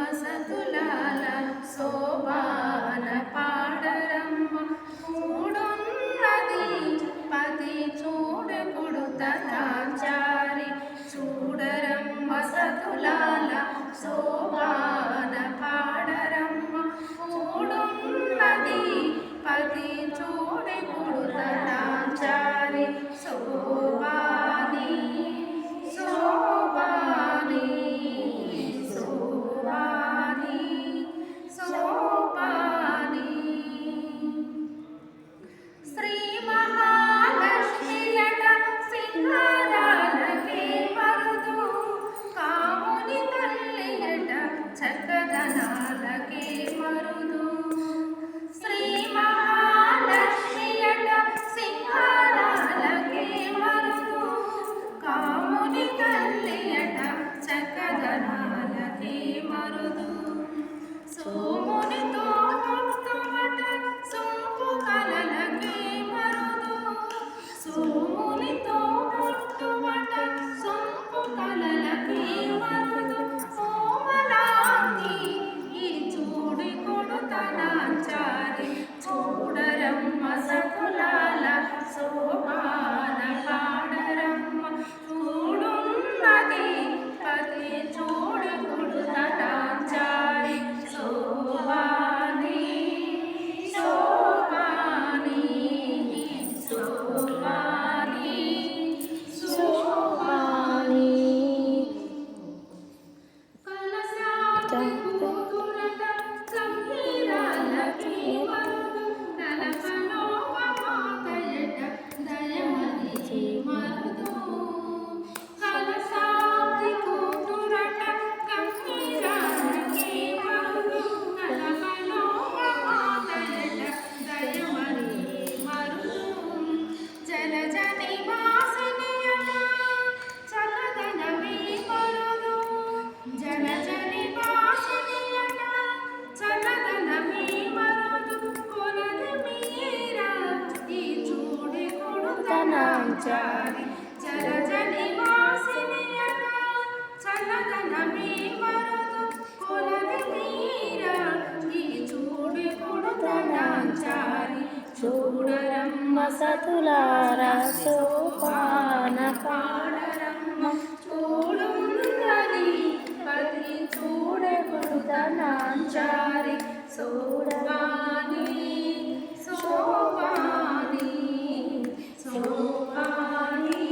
వసతులాల శోభాన పాడరమ్మ చూడున్నది పది చూడకుడు తదాచారి చూడరమ్మ వసతులాల శోభాన పాడరమ్మ చూడున్నది పది చూడకుడు తదాచారి శోభాని శోభాని శోభాని శోభాని శ్రీ మహాలక్ష్మియట సింగారాలకే మరుదు కాముని తల్లియట చక్కదనాలకే మరుదు శ్రీ మహాలక్ష్మియట సింగారాలకే మరుదు కాముని తల్లియట చక్కదనాలకే మరుదు సోమునితో ముక్తమట సొంపు కలలకే మరుదు సోమునితో ముక్తమట సొంపు కలలకే మరుదు సోమలాంగి ఈ చూడి కొడుతనాచారి చూడరమ్మ సతులాల శోభాన పాడరమ్మ చూడున్నది పతి చూడి కొడుతనాచారి శోభాని శోభాని శోభాని శోభాని కలశాతి కూతురట గంభీరాలకే మరుదు నలకలోకమాతయట దయమనిచి మరుదు కలశాతి కూతురట గంభీరాలకే మరుదు నలకలోకమాతయట దయమనిచి మరుదు జలజ నివాసినియట చల్లదనమే మరుదు జలజ నివాసినియట చల్లదనమే మరుదు కొలది మీరా ఈ చూడి కొడుతనాచారి జలజ నివాసినియట చల్లదనమే మరుదు కొలది మీరా ఈ చూడి కొడుతనాచారి చూడరమ్మ సతులార శోభాన పాడరమ్మ చూడున్నది పది చూడకుడుతనాచారి శోభాని శోభాని శోభాని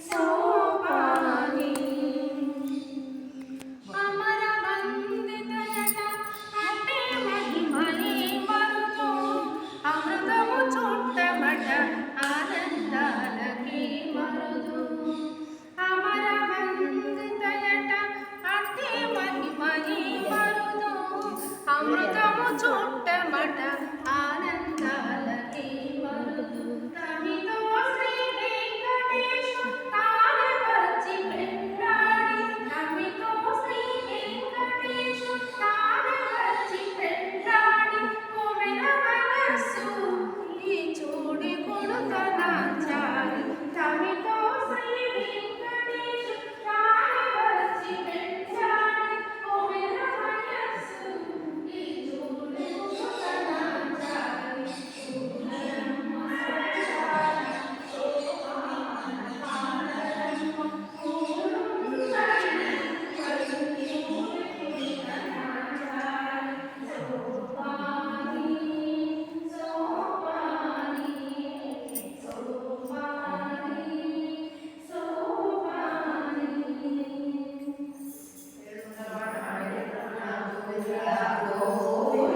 శోభాని అమర వందితయట అంటే మహిమని మరుదు అమృతము చుట్టమట ఆనందాలకే మరుదు అమర వందితయట అంటే మహిమని మరుదు అమృతము చుట్టమట